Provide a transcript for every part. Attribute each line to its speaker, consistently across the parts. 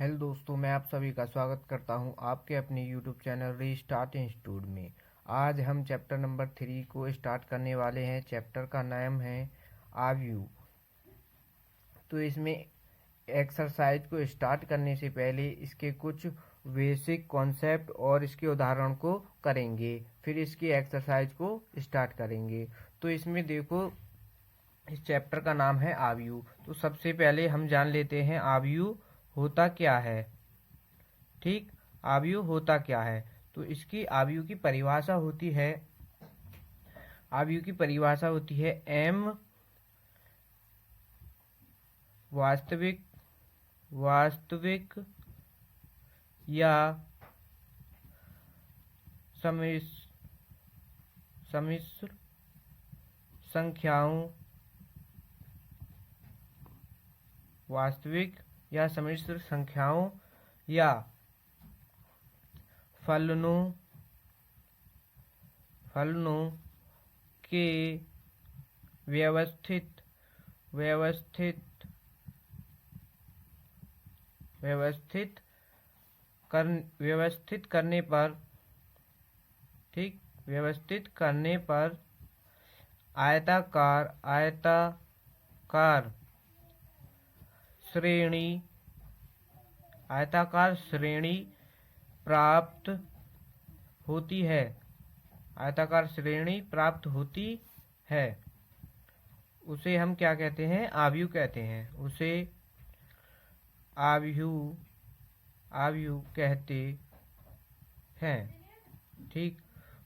Speaker 1: Hello दोस्तों, मैं आप सभी का स्वागत करता हूं आपके अपने यूट्यूब चैनल रीस्टार्ट इंस्टीट्यूट में। आज हम चैप्टर नंबर 3 को स्टार्ट करने वाले हैं। चैप्टर का नाम है आव्यू। तो इसमें एक्सरसाइज को स्टार्ट करने से पहले इसके कुछ बेसिक कॉन्सेप्ट और इसके उदाहरण को करेंगे, फिर इसकी एक्सरसाइज को स्टार्ट करेंगे। तो इसमें देखो, इस चैप्टर का नाम है आव्यू। तो सबसे पहले हम जान लेते हैं आव्यू होता क्या है। ठीक, आव्यू होता क्या है। तो इसकी आव्यू की परिभाषा होती है, एम वास्तविक या सम्मिश्र संख्याओं, वास्तविक या सम्मिश्र संख्याओं या फलनों के व्यवस्थित करने पर आयताकार श्रेणी प्राप्त होती है। उसे हम क्या कहते हैं? आव्यू कहते हैं। उसे आव्यू कहते हैं। ठीक,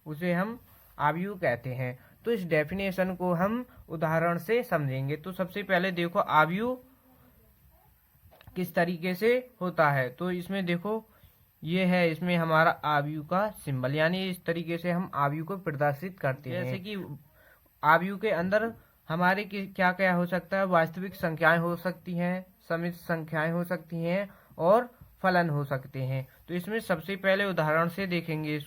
Speaker 1: उसे हम आव्यू कहते हैं। तो इस डेफिनेशन को हम उदाहरण से समझेंगे। तो सबसे पहले देखो आव्यू किस तरीके से होता है। तो इसमें देखो, ये है इसमें हमारा आव्यू का सिंबल, यानी इस तरीके से हम आव्यू को प्रदर्शित करते हैं। जैसे कि आव्यू के अंदर हमारे क्या क्या हो सकता है? वास्तविक संख्याएं हो सकती हैं, सम्मिश्र संख्याएं हो सकती हैं और फलन हो सकते हैं। तो इसमें सबसे पहले उदाहरण से देखेंगे,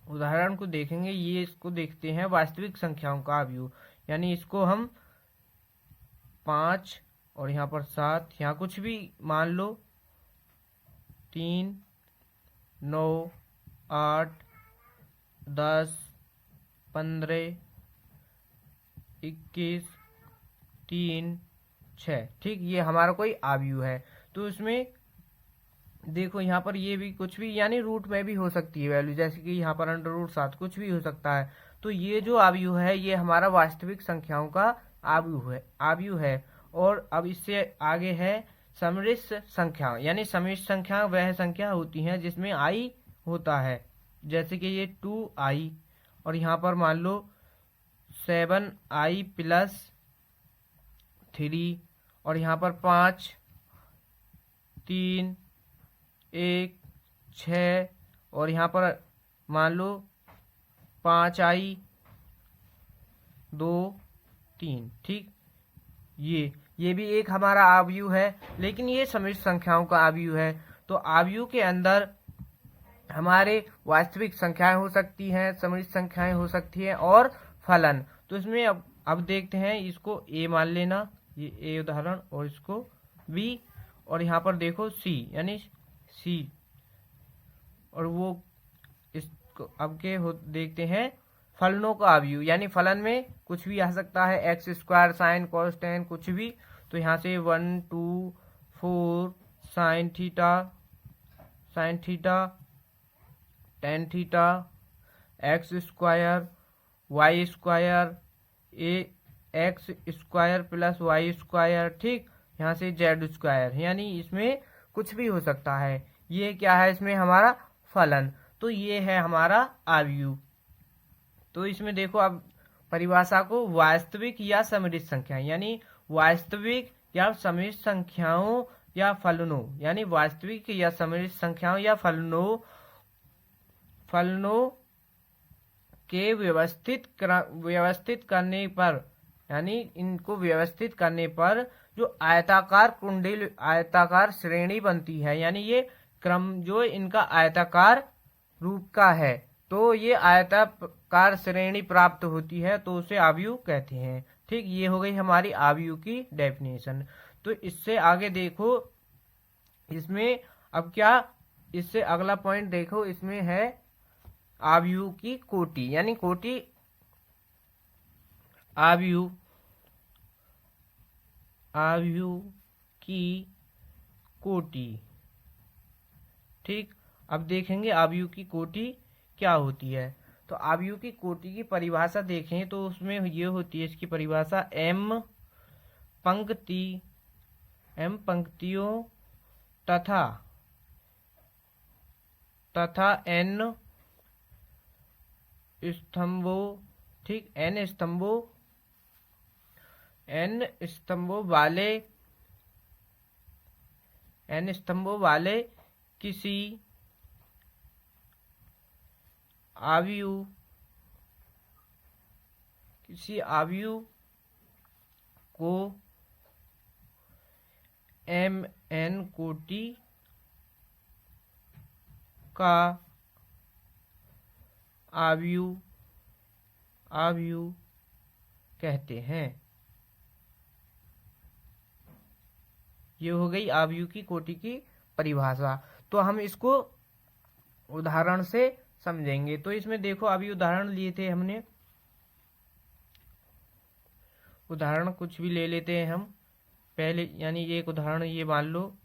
Speaker 1: उदाहरण को देखेंगे। ये इसको देखते हैं वास्तविक संख्याओं का आव्यू, यानी इसको हम 5 और यहाँ पर 7, यहाँ कुछ भी मान लो, 3, 9, 8, 10, 15, 21, 3, 6। ठीक, ये हमारा कोई आव्यू है। तो इसमें देखो, यहाँ पर ये भी कुछ भी, यानी रूट में भी हो सकती है वैल्यू, जैसे कि यहाँ पर √7 कुछ भी हो सकता है। तो ये जो आव्यू है, ये हमारा वास्तविक संख्याओं का आव्यू है। और अब इससे आगे है सम्मिश्र संख्या, यानी सम्मिश्र संख्या वह संख्या होती है जिसमें i होता है। जैसे कि ये 2i और यहाँ पर मान लो 7i + 3 और यहाँ पर 5, 3, 1, 6 और यहाँ पर मान लो 5i 2, 3। ठीक, ये भी एक हमारा आव्यू है, लेकिन ये सम्मिश्र संख्याओं का आव्यू है। तो आव्यू के अंदर हमारे वास्तविक संख्याएं हो सकती हैं, सम्मिश्र संख्याएं हो सकती हैं और फलन। तो इसमें अब देखते हैं, इसको a मान लेना, ये a उदाहरण, और इसको b, और यहाँ पर देखो c, यानी c, और वो इसको अब के देखते हैं फलनों का आव्यू, यानी फलन में कुछ भी आ सकता है, x², sin, cos, tan, कुछ भी। तो यहाँ से 1, 2, 4 sin theta, tan theta, x² y² x² + y²। ठीक, यहाँ से z², यानी इसमें कुछ भी हो सकता है। ये क्या है? इसमें हमारा फलन। तो ये है हमारा आव्यू। तो इसमें देखो, अब परिभाषा को वास्तविक या सम्मिश्र संख्या, यानी वास्तविक या सम्मिश्र संख्याओं या फलनों, यानी वास्तविक या सम्मिश्र संख्याओं या फलनों के व्यवस्थित करने पर, यानी इनको व्यवस्थित करने पर जो आयताकार श्रेणी बनती है, यानी ये क्रम जो इनका आयताकार रूप का है, तो ये आयताकार श्रेणी प्राप्त होती है, तो उसे आव्यूह कहते हैं। ठीक, ये हो गई हमारी आव्यूह की डेफिनेशन। तो इससे आगे देखो, इसमें अब क्या, इससे अगला पॉइंट देखो, इसमें है आव्यूह की कोटि, यानी कोटि आव्यूह की कोटि। ठीक, अब देखेंगे आव्यूह की कोटि क्या होती है। तो आव्यूह की कोटि की परिभाषा देखें तो उसमें ये होती है, इसकी परिभाषा एम पंक्तियों तथा एन स्तंभों, ठीक, एन स्तंभों वाले किसी आव्यूह को एम एन कोटि का आव्यूह कहते हैं। ये हो गई आव्यूह की कोटि की परिभाषा। तो हम इसको उदाहरण से समझेंगे। तो इसमें देखो, अभी उदाहरण लिए थे हमने, उदाहरण कुछ भी ले लेते हैं हम पहले, यानी एक उदाहरण ये मान लो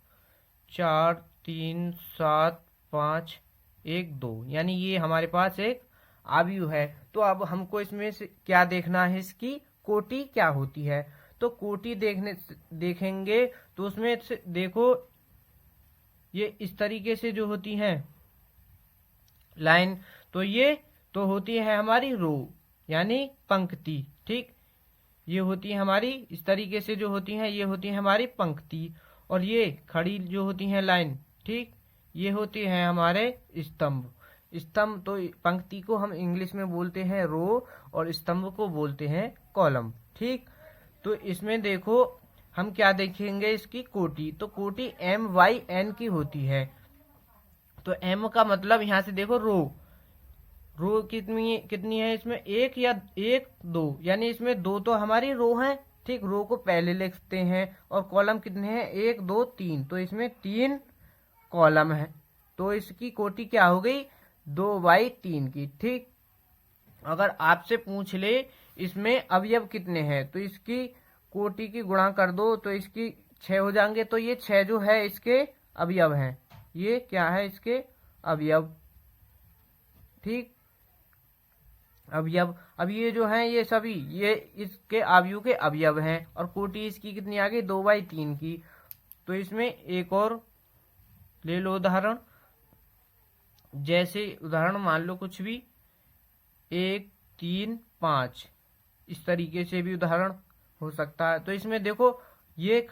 Speaker 1: 4 3 7 5 1 2, यानी ये हमारे पास एक आव्यूह है। तो अब हमको इसमें से क्या देखना है, इसकी कोटि क्या होती है। तो कोटि देखेंगे तो उसमें से देखो, ये इस तरीके से जो होती हैं लाइन, तो ये तो होती है हमारी रो, यानी पंक्ति। ठीक, ये होती है हमारी, इस तरीके से जो होती हैं ये होती है हमारी पंक्ति, और ये खड़ी जो होती हैं लाइन, ठीक, ये होती है हमारे स्तंभ। तो पंक्ति को हम इंग्लिश में बोलते हैं रो और स्तंभ को बोलते हैं कॉलम। ठीक, तो इसमें देखो हम क्या देखेंगे, इसकी कोटि। तो कोटि MYN की होती है। तो M का मतलब यहाँ से देखो रो कितनी है इसमें, एक या 1 2, यानी इसमें 2 तो हमारी रो है। ठीक, रो को पहले लिखते हैं, और कॉलम कितने हैं, 1 2 3, तो इसमें 3 कॉलम है। तो इसकी कोटि क्या हो गई, 2/3 की। ठीक, अगर आपसे पूछ ले इसमें अवयव कितने हैं, तो इसकी कोटि की गुणा कर दो तो इसकी 6 हो जाएंगे। तो ये 6 जो है इसके अवयव हैं, ये क्या है, इसके अवयव। ठीक, अवयव, अब ये जो हैं ये सभी ये इसके आव्यूह के अवयव हैं, और कोटि इसकी कितनी आ गई, 2/3 की। तो इसमें एक और ले लो उदाहरण, जैसे उदाहरण मान लो कुछ भी 1 3 5, इस तरीके से भी उदाहरण हो सकता है। तो इसमें देखो ये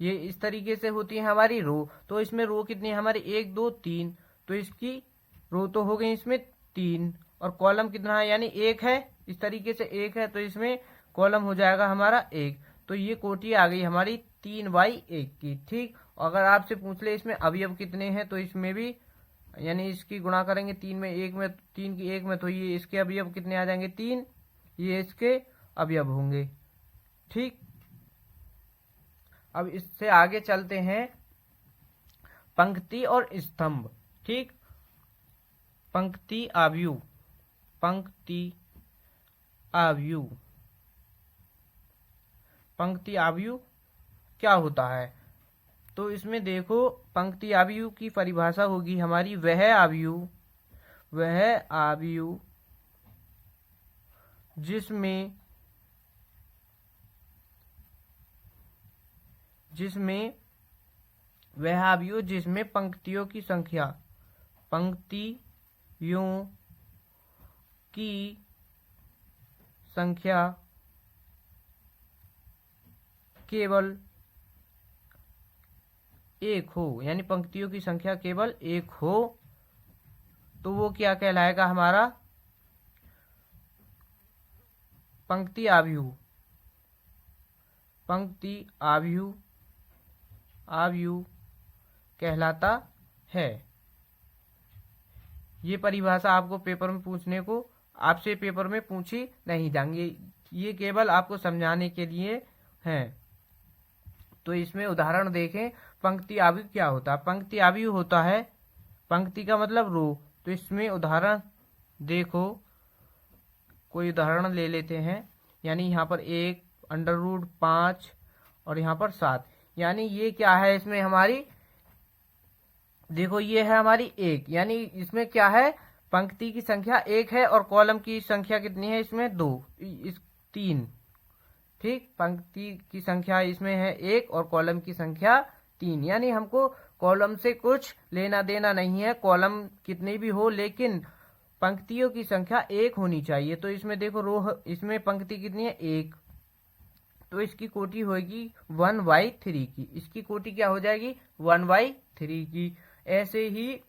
Speaker 1: इस तरीके से होती है हमारी रो। तो इसमें रो कितनी है हमारी, 1 2 3, तो इसकी रो तो हो गई इसमें 3, और कॉलम कितना है, यानी 1 है, इस तरीके से 1 है, तो इसमें कॉलम हो जाएगा हमारा 1। तो ये कोटि आ गई हमारी 3/1 की। ठीक, अगर आपसे पूछ ले इसमें अवयव कितने हैं, तो इसमें भी यानी इसकी गुणा करेंगे 3 में 1 में, 3 की 1 में, तो ये इसके अवयव कितने आ जाएंगे, 3, ये इसके अवयव होंगे। ठीक, अब इससे आगे चलते हैं, पंक्ति और स्तंभ। ठीक, पंक्ति आव्यूह क्या होता है। तो इसमें देखो, पंक्ति आव्यूह की परिभाषा होगी हमारी, वह आव्यूह जिसमें पंक्तियों की संख्या केवल 1 हो, यानी पंक्तियों की संख्या केवल 1 हो, तो वो क्या कहलाएगा हमारा, पंक्ति आव्यूह कहलाता है। ये परिभाषा आपको पेपर में पूछी नहीं जाएंगी, ये केवल आपको समझाने के लिए है। तो इसमें उदाहरण देखें, पंक्ति आव्यूह क्या होता है। पंक्ति आव्यूह होता है, पंक्ति का मतलब रो। तो इसमें उदाहरण देखो, कोई उदाहरण ले लेते हैं। यानी यहाँ पर 1 √5 और यहाँ पर 7। यानी ये क्या है, इसमें हमारी देखो ये है हमारी 1, यानी इसमें क्या है, पंक्ति की संख्या 1 है और कॉलम की संख्या कितनी है, इसमें 2, 3। ठीक, पंक्ति की संख्या इसमें है 1 और कॉलम की संख्या 3। यानी हमको कॉलम से कुछ लेना देना नहीं है, कॉलम कितने भी हो, लेकिन पंक्तियों की संख्या 1 होनी चाहिए। तो इसमें देखो रो, इसमें पंक्ति कितनी है, 1, तो इसकी कोटि होगी 1/3 की। इसकी कोटि क्या हो जाएगी, 1/3 की। ऐसे ही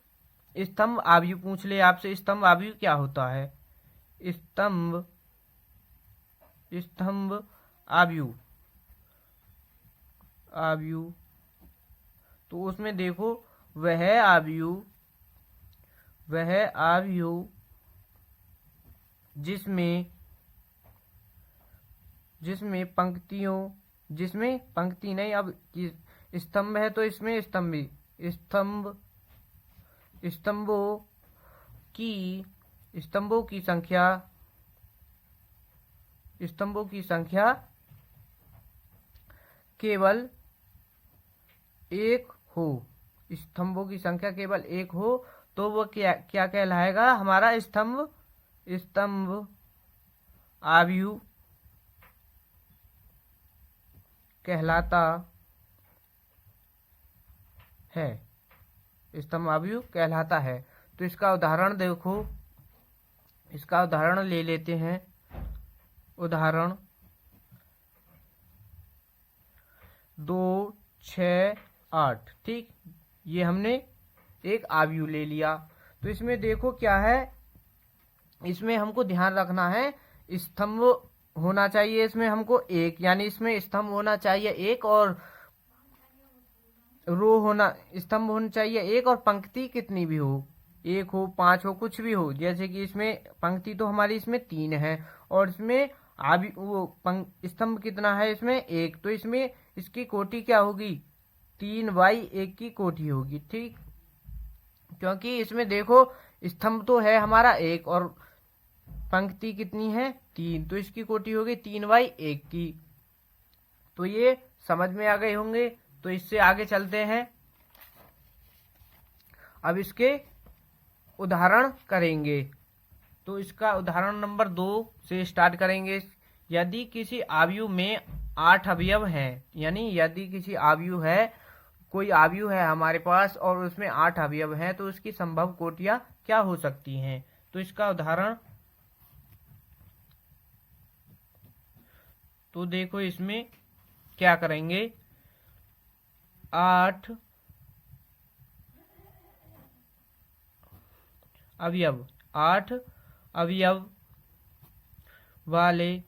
Speaker 1: स्तंभ आव्यूह पूछ ले आपसे, स्तंभ आव्यूह क्या होता है। स्तंभ आव्यूह तो उसमें देखो वह आव्यूह जिसमें पंक्ति नहीं, अब स्तंभ है तो इसमें स्तंभों की संख्या केवल 1 हो। स्तंभों की संख्या केवल 1 हो तो वो क्या कहलाएगा, हमारा स्तंभ आव्यूह कहलाता है। स्तंभ आव्यूह कहलाता है। तो इसका उदाहरण देखो, इसका उदाहरण ले लेते हैं। उदाहरण 2, 6, 8। ठीक, ये हमने एक आव्यूह ले लिया। तो इसमें देखो क्या है, इसमें हमको ध्यान रखना है, स्तंभ होना चाहिए इसमें हमको 1, यानी इसमें स्तंभ होना चाहिए 1 और स्तंभ होना चाहिए 1 और पंक्ति कितनी भी हो, 1 हो 5 हो कुछ भी हो। जैसे कि इसमें पंक्ति तो हमारी इसमें 3 है और इसमें स्तंभ कितना है, इसमें 1। तो इसमें इसकी कोटि क्या होगी, 3/1 की कोटि होगी। ठीक, क्योंकि इसमें देखो स्तंभ तो है हमारा 1 और पंक्ति कितनी है, 3, तो इसकी कोटि होगी 3/1 की। तो ये समझ में आ गए होंगे। तो इससे आगे चलते हैं, अब इसके उदाहरण करेंगे। तो इसका उदाहरण नंबर 2 से स्टार्ट करेंगे। यदि किसी आव्यूह में 8 अवयव हैं, यानी यदि किसी आव्यूह है, कोई आव्यूह है हमारे पास और उसमें 8 अवयव हैं, तो उसकी संभव कोटियां क्या हो सकती हैं। तो इसका उदाहरण तो देखो, इसमें क्या करेंगे, 8 अवयव वाले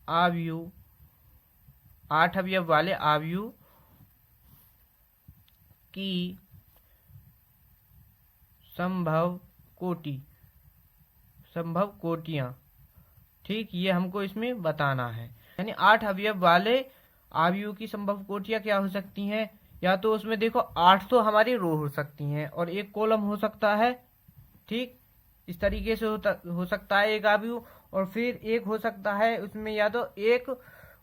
Speaker 1: आव्यूह, 8 अवयव वाले आव्यूह की संभव कोटियां। ठीक, ये हमको इसमें बताना है। यानी 8 अवयव वाले आव्यूह की संभव कोटियां क्या हो सकती हैं, या तो उसमें देखो 8 तो हमारी रो हो सकती हैं और 1 कॉलम हो सकता है। ठीक, इस तरीके से हो सकता है एक आव्यूह। और फिर एक हो सकता है उसमें या तो 1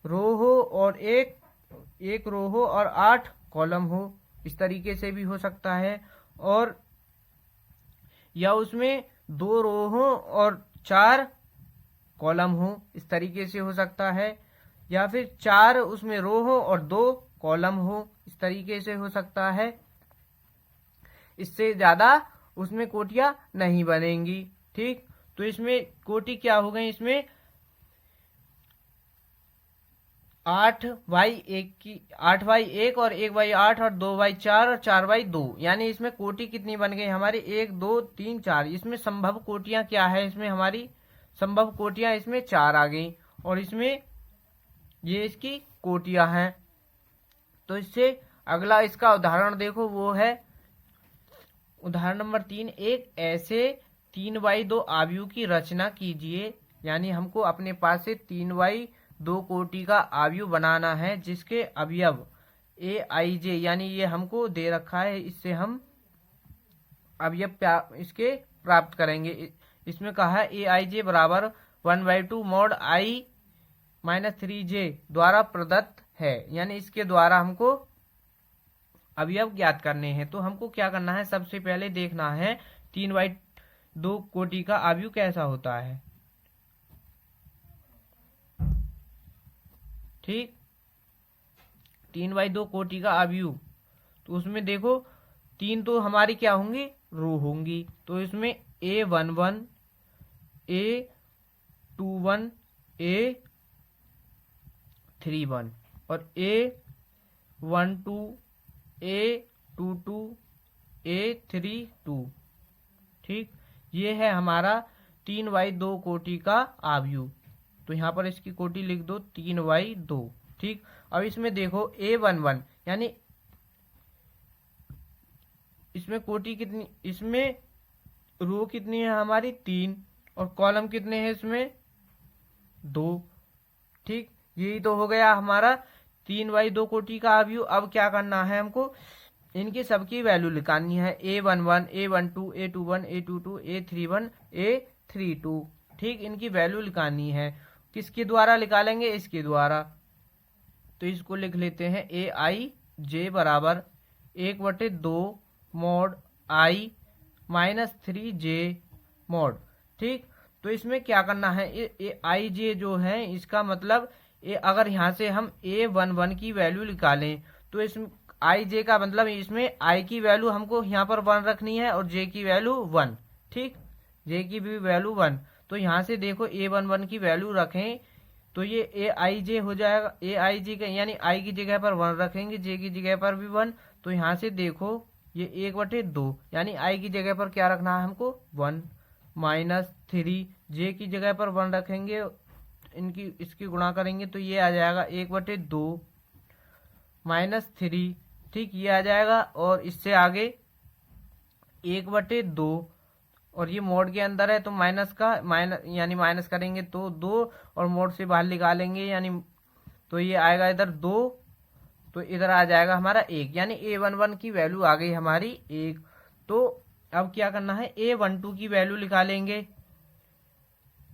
Speaker 1: रो हो और 8 कॉलम हो, इस तरीके से भी हो सकता है। और या उसमें 2 रो हो और 4 कॉलम हो, इस तरीके से हो सकता है। या फिर 4 उसमें रो हो और 2 कॉलम हो, इस तरीके से हो सकता है। इससे ज्यादा उसमें कोटियां नहीं बनेंगी। ठीक, तो इसमें कोटि क्या हो गई, इसमें 8/1 और 1/8 और 2/4 और 4/2, यानी इसमें कोटि कितनी बन गई हमारी, 1, 2, 3, 4। इसमें संभव कोटियां क्या है, इसमें हमारी संभव कोटियां इसमें 4 आ गई और इसमें ये इसकी कोटियां हैं। तो इससे अगला इसका उदाहरण देखो, वो है उदाहरण नंबर 3। एक ऐसे 3/2 आव्यूह की रचना कीजिए। यानी हमको अपने पास से 3/2 दो कोटि का अवयव बनाना है, जिसके अवयव ए आई जे, यानी ये हमको दे रखा है, इससे हम अवयव इसके प्राप्त करेंगे। इसमें कहा है ए आई जे बराबर 1/2 मॉड आई माइनस 3j द्वारा प्रदत्त है, यानी इसके द्वारा हमको अवयव ज्ञात करने हैं। तो हमको क्या करना है, सबसे पहले देखना है 3/2 कोटि का अवयव कैसा होता है। ठीक, 3/2 कोटि का अवयव, तो उसमें देखो 3 तो हमारी क्या होंगी, रो होंगी। तो इसमें A11 A21 A31 और A12 A22 A32। ठीक, ये है हमारा 3/2 कोटि का अवयव। तो यहाँ पर इसकी कोटि लिख दो 3/2। ठीक, अब इसमें देखो A11 यानी इसमें कोटि कितनी, इसमें रो कितनी है हमारी 3 और कॉलम कितने हैं इसमें 2। ठीक, यही तो हो गया हमारा 3/2 कोटि का अवयव। अब क्या करना है, हमको इनकी सबकी वैल्यू निकालनी है, A11 A12 A21 A22 A31 A32। ठीक, इनकी वैल्यू निकालनी है, किसके द्वारा निकालेंगे, इसके द्वारा। तो इसको लिख लेते हैं ए आई जे बराबर 1/2 मॉड आई माइनस 3j मॉड। ठीक, तो इसमें क्या करना है, ए आई जे जो है इसका मतलब अगर यहाँ से हम A11 की वैल्यू निकालें तो इसमें आई जे का मतलब इसमें आई की वैल्यू हमको यहाँ पर 1 रखनी है और जे की वैल्यू 1। ठीक, जे की भी वैल्यू 1। तो यहाँ से देखो A11 की वैल्यू रखें तो ये ए आई जे हो जाएगा, ए आई जे का यानी आई की जगह पर 1 रखेंगे, जे की जगह पर भी 1। तो यहाँ से देखो ये 1/2 यानी आई की जगह पर क्या रखना है हमको 1 माइनस 3, जे की जगह पर 1 रखेंगे, इसकी गुणा करेंगे तो ये आ जाएगा 1/2 माइनस 3। ठीक, ये आ जाएगा और इससे आगे 1/2 और ये मोड के अंदर है तो माइनस यानी माइनस करेंगे तो 2 और मोड से बाहर निकालेंगे यानी तो ये आएगा इधर 2, तो इधर आ जाएगा हमारा 1, यानी A11 की वैल्यू आ गई हमारी 1। तो अब क्या करना है, A12 की वैल्यू निकालेंगे,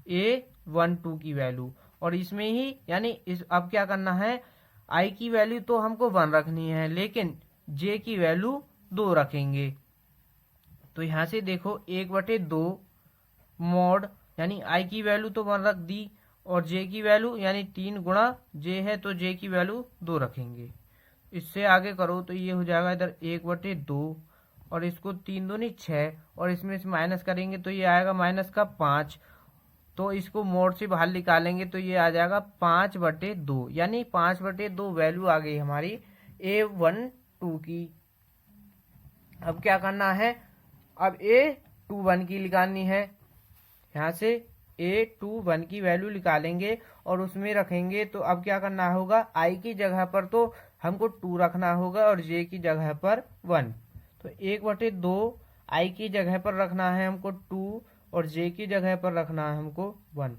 Speaker 1: A12 की वैल्यू, और इसमें ही यानी अब क्या करना है, आई की वैल्यू तो हमको 1 रखनी है लेकिन जे की वैल्यू 2 रखेंगे। तो यहाँ से देखो 1/2 मॉड यानी आई की वैल्यू तो 1 रख दी और जे की वैल्यू यानी 3 गुणा जे है तो जे की वैल्यू 2 रखेंगे। इससे आगे करो तो ये हो जाएगा इधर 1/2 और इसको 3 दूनी 6 और इसमें से माइनस करेंगे तो ये आएगा माइनस का 5। तो इसको मोड से बाहर निकालेंगे तो ये आ जाएगा 5/2 यानी 5/2 वैल्यू आ गई हमारी A12 की। अब क्या करना है, अब A21 की निकालनी है, यहाँ से A21 की वैल्यू निकालेंगे और उसमें रखेंगे। तो अब क्या करना होगा, आई की जगह पर तो हमको 2 रखना होगा और जे की जगह पर 1। तो 1/2 आई की जगह पर रखना है हमको 2 और जे की जगह पर रखना है हमको 1।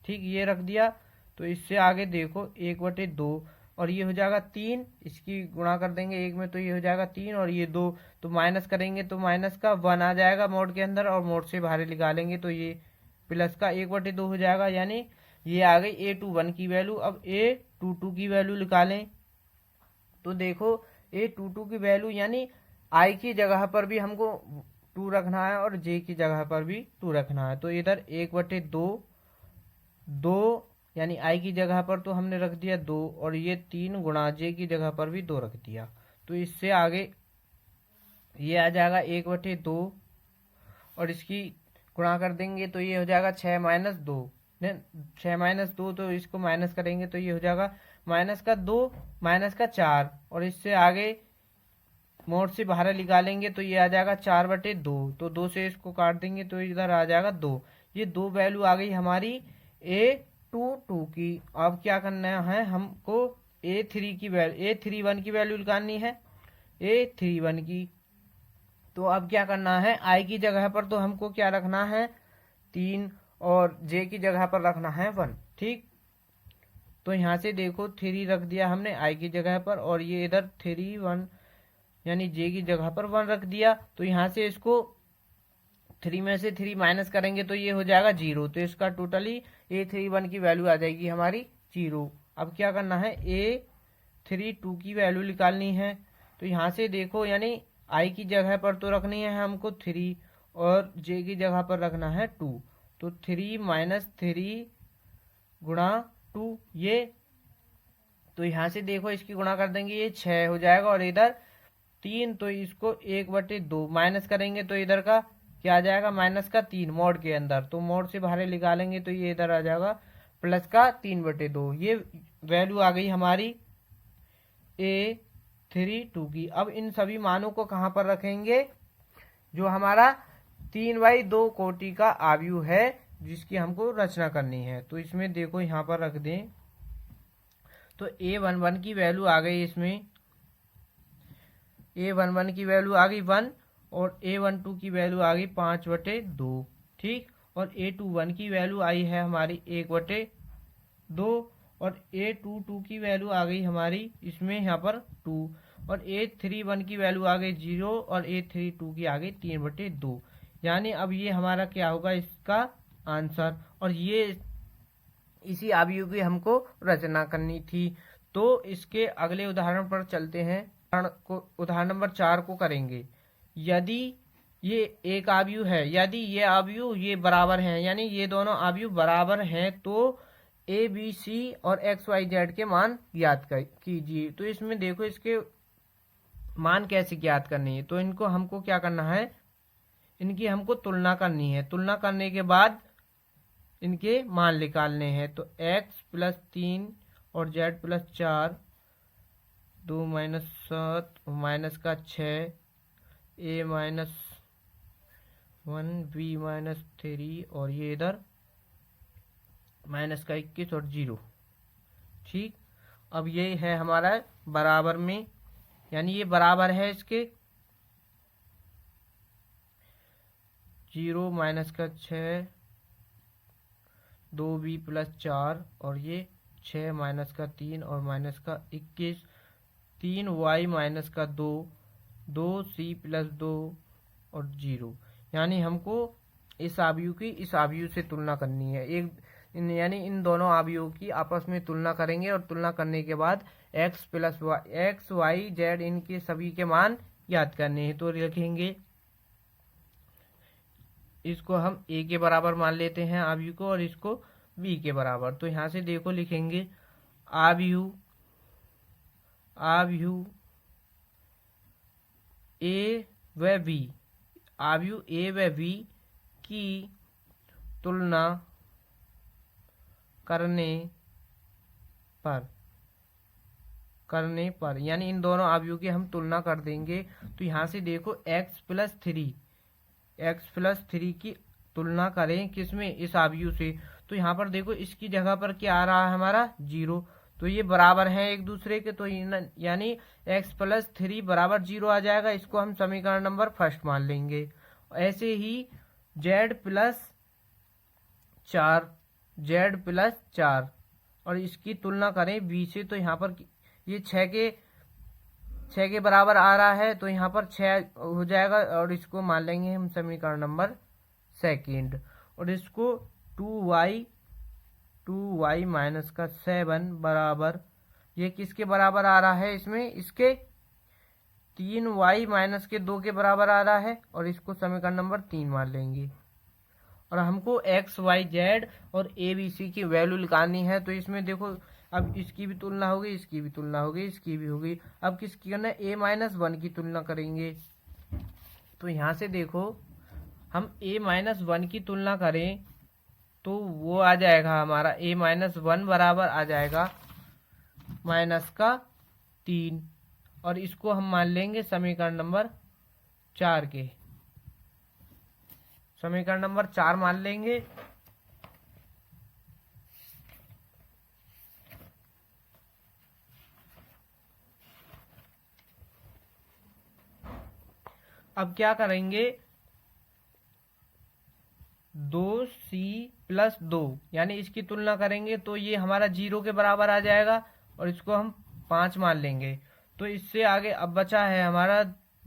Speaker 1: ठीक, ये रख दिया। तो इससे आगे देखो 1/2 और ये हो जाएगा 3, इसकी गुणा कर देंगे 1 में तो ये हो जाएगा 3 और ये 2, तो माइनस करेंगे तो माइनस का 1 आ जाएगा मोड के अंदर और मोड से बाहर निकालेंगे तो ये प्लस का 1/2 हो जाएगा, यानी ये आ गई A21 की वैल्यू। अब A22 की वैल्यू निकालें तो देखो A22 की वैल्यू यानी आई की जगह पर भी हमको 2 रखना है और जे की जगह पर भी 2 रखना है। तो इधर 1/2 2 यानी आई की जगह पर तो हमने रख दिया 2 और ये 3 गुणा जे की जगह पर भी 2 रख दिया। तो इससे आगे ये आ जाएगा 1/2 और इसकी गुणा कर देंगे तो ये हो जाएगा 6 - 2 6 - 2, तो इसको माइनस करेंगे तो ये हो जाएगा माइनस का 2 माइनस का 4 और इससे आगे मोड से बाहर निकालेंगे तो ये आ जाएगा 4/2, तो 2 से इसको काट देंगे तो इधर आ जाएगा 2। ये 2 वैल्यू आ गई हमारी A22 की। अब क्या करना है हमको A31 की वैल्यू निकालनी है, A31 की। तो अब क्या करना है, आई की जगह पर तो हमको क्या रखना है 3 और जे की जगह पर रखना है 1। ठीक, तो यहाँ से देखो 3 रख दिया हमने आई की जगह पर, और ये इधर 3 1 यानी जे की जगह पर 1 रख दिया। तो यहाँ से इसको 3 में से 3 माइनस करेंगे तो ये हो जाएगा 0। तो इसका टोटली A31 की वैल्यू आ जाएगी हमारी 0। अब क्या करना है, A32 की वैल्यू निकालनी है। तो यहाँ से देखो यानी आई की जगह पर तो रखनी है हमको 3 और जे की जगह पर रखना है 2। तो 3 माइनस 3 गुणा 2 ये, तो यहाँ से देखो इसकी गुणा कर देंगे, ये 6 हो जाएगा, और इधर 3, तो इसको 1/2 माइनस करेंगे तो इधर का क्या आ जाएगा, माइनस का 3 मोड के अंदर, तो मोड से बाहर निकालेंगे तो ये इधर आ जाएगा प्लस का 3/2। ये वैल्यू आ गई हमारी A32 की। अब इन सभी मानों को कहाँ पर रखेंगे, जो हमारा 3/2 कोटि का आव्यूह है जिसकी हमको रचना करनी है। तो इसमें देखो यहाँ पर रख दें, तो A11 की वैल्यू आ गई, इसमें A11 की वैल्यू आ गई 1, और A12 की वैल्यू आ गई 5/2, ठीक। और A21 की वैल्यू आई है हमारी 1/2, और A22 की वैल्यू आ गई हमारी इसमें यहाँ पर 2, और A31 की वैल्यू आ गई 0, और A32 की आ गई 3/2। यानी अब ये हमारा क्या होगा, इसका आंसर। और ये इसी आव्यूह की हमको रचना करनी थी। तो इसके अगले उदाहरण पर चलते हैं। उदाहरण नंबर 4 को करेंगे। यदि ये एक आव्यूह है, यदि ये आव्यूह ये बराबर हैं, यानी ये दोनों आव्यूह बराबर हैं, तो ए बी सी और एक्स वाई जेड के मान ज्ञात कीजिए। तो इसमें देखो इसके मान कैसे ज्ञात करनी है, तो इनको हमको क्या करना है, इनकी हमको तुलना करनी है। तुलना करने के बाद इनके मान निकालने हैं। तो x + 3 और z + 4, 2 - 7 माइनस का 6, a - 1 b - 3, और ये इधर माइनस का 21 और 0, ठीक। अब ये है हमारा बराबर में, यानी ये बराबर है इसके 0 माइनस का 6, 2b + 4, और ये 6 माइनस का 3 और माइनस का 21, 3y माइनस का 2, 2c + 2 और 0। यानी हमको इस आव्यूह की इस आव्यूह से तुलना करनी है। यानी इन दोनों आव्यूह की आपस में तुलना करेंगे, और तुलना करने के बाद x y z इनके सभी के मान याद करने हैं। तो लिखेंगे, इसको हम a के बराबर मान लेते हैं आव्यूह को, और इसको b के बराबर। तो यहाँ से देखो लिखेंगे आव्यूह a व b, आव्यूह a व b की तुलना करने पर यानी इन दोनों आव्यूह की हम तुलना कर देंगे। तो यहाँ से देखो x + 3 की तुलना करें किसमें, इस आव्यूह से। तो यहाँ पर देखो इसकी जगह पर क्या आ रहा है हमारा 0, तो ये बराबर है एक दूसरे के, तो यानी x + 3 बराबर 0 आ जाएगा। इसको हम समीकरण नंबर 1 मान लेंगे। ऐसे ही z + 4 और इसकी तुलना करें b से, तो यहाँ पर ये 6 के बराबर आ रहा है, तो यहाँ पर 6 हो जाएगा, और इसको मान लेंगे हम समीकरण नंबर 2। और इसको 2y - 7 बराबर, ये किसके बराबर आ रहा है, इसमें इसके 3y - 2 के बराबर आ रहा है, और इसको समीकरण नंबर 3 मान लेंगे। और हमको x y z और a b c की वैल्यू निकालनी है। तो इसमें देखो अब इसकी भी तुलना होगी, इसकी भी तुलना होगी, इसकी भी होगी। अब किसकी करना है, a - 1 की तुलना करेंगे। तो यहाँ से देखो हम a - 1 की तुलना करें तो वो आ जाएगा हमारा a - 1 बराबर आ जाएगा -3, और इसको हम मान लेंगे समीकरण नंबर 4 के, समीकरण नंबर 4 मान लेंगे। अब क्या करेंगे, 2c + प्लस 2, यानी इसकी तुलना करेंगे तो ये हमारा 0 के बराबर आ जाएगा और इसको हम 5 मान लेंगे। तो इससे आगे अब बचा है हमारा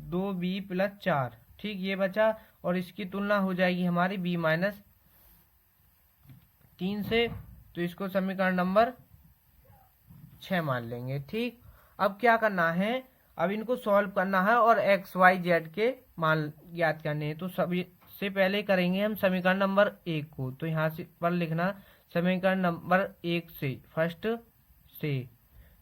Speaker 1: 2b प्लस 4, ठीक, ये बचा और इसकी तुलना हो जाएगी हमारी b माइनस 3 से, तो इसको समीकरण नंबर 6 मान लेंगे। ठीक, अब क्या करना है, अब इनको सॉल्व करना है और एक्स वाई जेड के मान ज्ञात करने हैं। तो सभी से पहले करेंगे हम समीकरण नंबर 1 को, तो यहाँ से पर लिखना समीकरण नंबर 1 से, फर्स्ट से।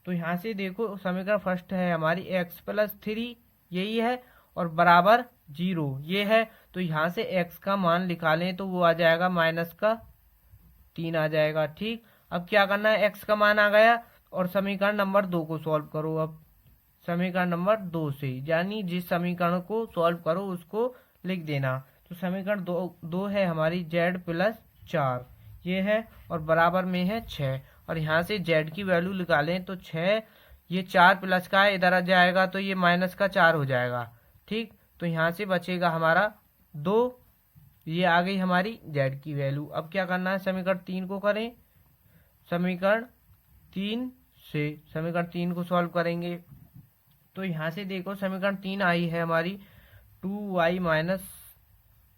Speaker 1: तो यहाँ से देखो समीकरण फर्स्ट है हमारी x प्लस 3, यही है, और बराबर 0 ये है। तो यहाँ से x का मान निकालें तो वो आ जाएगा माइनस का 3 आ जाएगा। ठीक, अब क्या करना है, x का मान आ गया और समीकरण नंबर 2 को सॉल्व करो। अब समीकरण नंबर 2 से, यानी जिस समीकरण को सॉल्व करो उसको लिख देना। तो समीकरण 2 है हमारी z प्लस 4, ये है, और बराबर में है 6, और यहाँ से z की वैल्यू निकालें तो 6, ये 4 प्लस का है, इधर आ जाएगा तो ये माइनस का 4 हो जाएगा। ठीक, तो यहाँ से बचेगा हमारा 2, ये आ गई हमारी z की वैल्यू। अब क्या करना है, समीकरण 3 को करें, समीकरण 3 से समीकरण 3 को सॉल्व करेंगे। तो यहाँ से देखो समीकरण 3 आई है हमारी 2y माइनस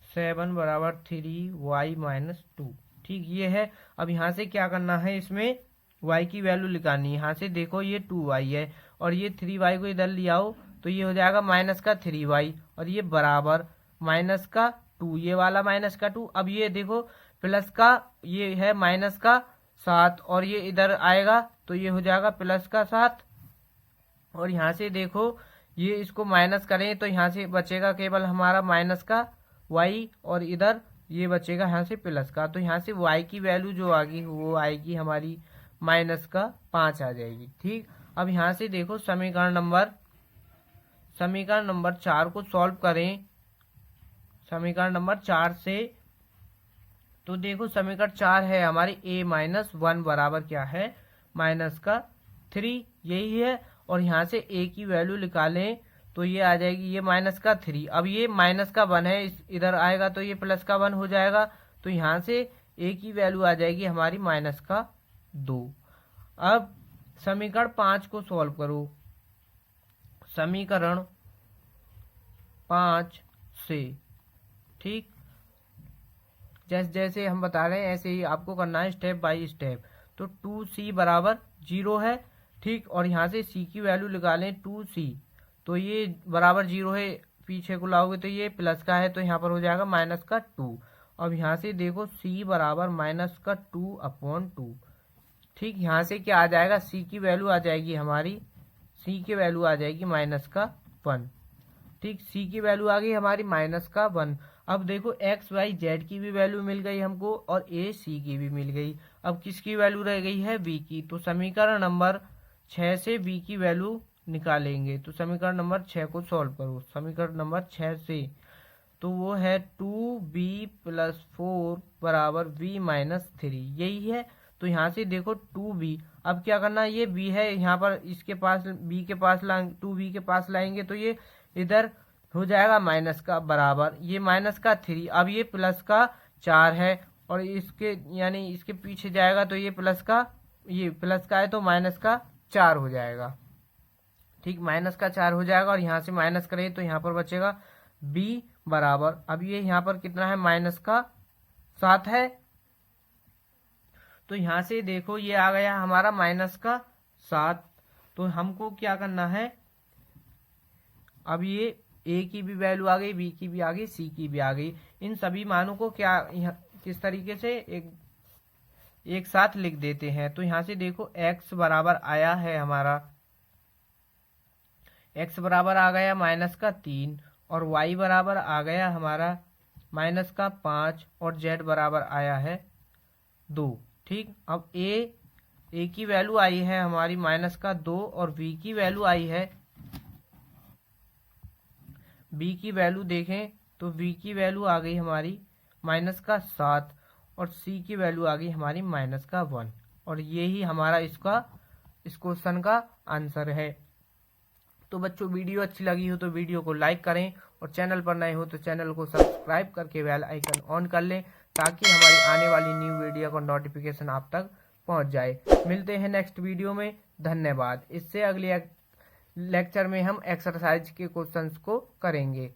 Speaker 1: 7 बराबर 3y माइनस 2। ठीक, ये है। अब यहाँ से क्या करना है, इसमें y की वैल्यू निकालनी है। यहाँ से देखो ये 2y है और ये 3y को इधर ले आओ तो ये हो जाएगा माइनस का 3y, और ये बराबर माइनस का 2, ये वाला माइनस का 2। अब ये देखो प्लस का, ये है माइनस का 7, और ये इधर आएगा तो ये हो जाएगा प्लस का 7। और यहाँ से देखो ये इसको माइनस करें तो यहाँ से बचेगा केवल हमारा माइनस का y, और इधर ये बचेगा यहाँ से प्लस का। तो यहाँ से y की वैल्यू जो आएगी वो आएगी हमारी माइनस का 5 आ जाएगी। ठीक, अब यहाँ से देखो समीकरण नंबर 4 को सॉल्व करें, समीकरण नंबर 4 से। तो देखो समीकरण 4 है हमारी a माइनस 1 बराबर क्या है, माइनस का 3, यही है। और यहाँ से a की वैल्यू निकालें तो ये आ जाएगी ये माइनस का 3। अब ये माइनस का 1 है, इधर आएगा तो ये प्लस का 1 हो जाएगा। तो यहाँ से a की वैल्यू आ जाएगी हमारी माइनस का 2। अब समीकरण 5 को सॉल्व करो, समीकरण 5 से। ठीक, जैसे जैसे हम बता रहे हैं ऐसे ही आपको करना है स्टेप बाय स्टेप। तो 2c बराबर 0 है। ठीक, और यहाँ से c की वैल्यू निकालें 2c, तो ये बराबर 0 है, पीछे को लाओगे तो ये प्लस का है तो यहाँ पर हो जाएगा माइनस का 2। अब यहाँ से देखो c बराबर माइनस का 2/2। ठीक, यहाँ से क्या आ जाएगा, c की वैल्यू आ जाएगी हमारी, c की वैल्यू आ जाएगी माइनस का 1। ठीक, c की वैल्यू आ गई हमारी माइनस का 1। अब देखो x y z की भी वैल्यू मिल गई हमको और a c की भी मिल गई। अब किसकी वैल्यू रह गई है, b की। तो समीकरण नंबर 6 से b की वैल्यू निकालेंगे। तो समीकरण नंबर 6 को सॉल्व करो, समीकरण नंबर 6 से। तो वो है 2b प्लस 4 बराबर v माइनस 3, यही है। तो यहाँ से देखो 2b, अब क्या करना है, ये b है यहाँ पर, इसके पास b के पास 2b के पास लाएंगे तो ये इधर हो जाएगा माइनस का बराबर, ये माइनस का 3। अब ये प्लस का 4 है और इसके यानी इसके पीछे जाएगा तो ये प्लस का है तो माइनस का 4 हो जाएगा। ठीक, माइनस का 4 हो जाएगा और यहाँ से माइनस करें तो यहाँ पर बचेगा b बराबर, अब ये यहाँ पर कितना है, माइनस का 7 है। तो यहाँ से देखो ये आ गया हमारा माइनस का 7। तो हमको क्या करना है, अब ये a की भी वैल्यू आ गई, b की भी आ गई, c की भी आ गई। इन सभी मानों को क्या किस तरीके से एक साथ लिख देते हैं। तो यहाँ से देखो x बराबर आया है हमारा, x बराबर आ गया माइनस का 3 और y बराबर आ गया हमारा माइनस का 5 और z बराबर आया है 2। ठीक, अब a की वैल्यू आई है हमारी माइनस का 2 और b की वैल्यू आई है, b की वैल्यू देखें तो b की वैल्यू आ गई हमारी माइनस का 7 और c की वैल्यू आ गई हमारी माइनस का 1। और यही हमारा इस क्वेश्चन का आंसर है। तो बच्चों वीडियो अच्छी लगी हो तो वीडियो को लाइक करें और चैनल पर नए हो तो चैनल को सब्सक्राइब करके बेल आइकन ऑन कर लें ताकि हमारी आने वाली न्यू वीडियो का नोटिफिकेशन आप तक पहुंच जाए। मिलते हैं नेक्स्ट वीडियो में। धन्यवाद। इससे अगले लेक्चर में हम एक्सरसाइज के क्वेश्चंस को करेंगे।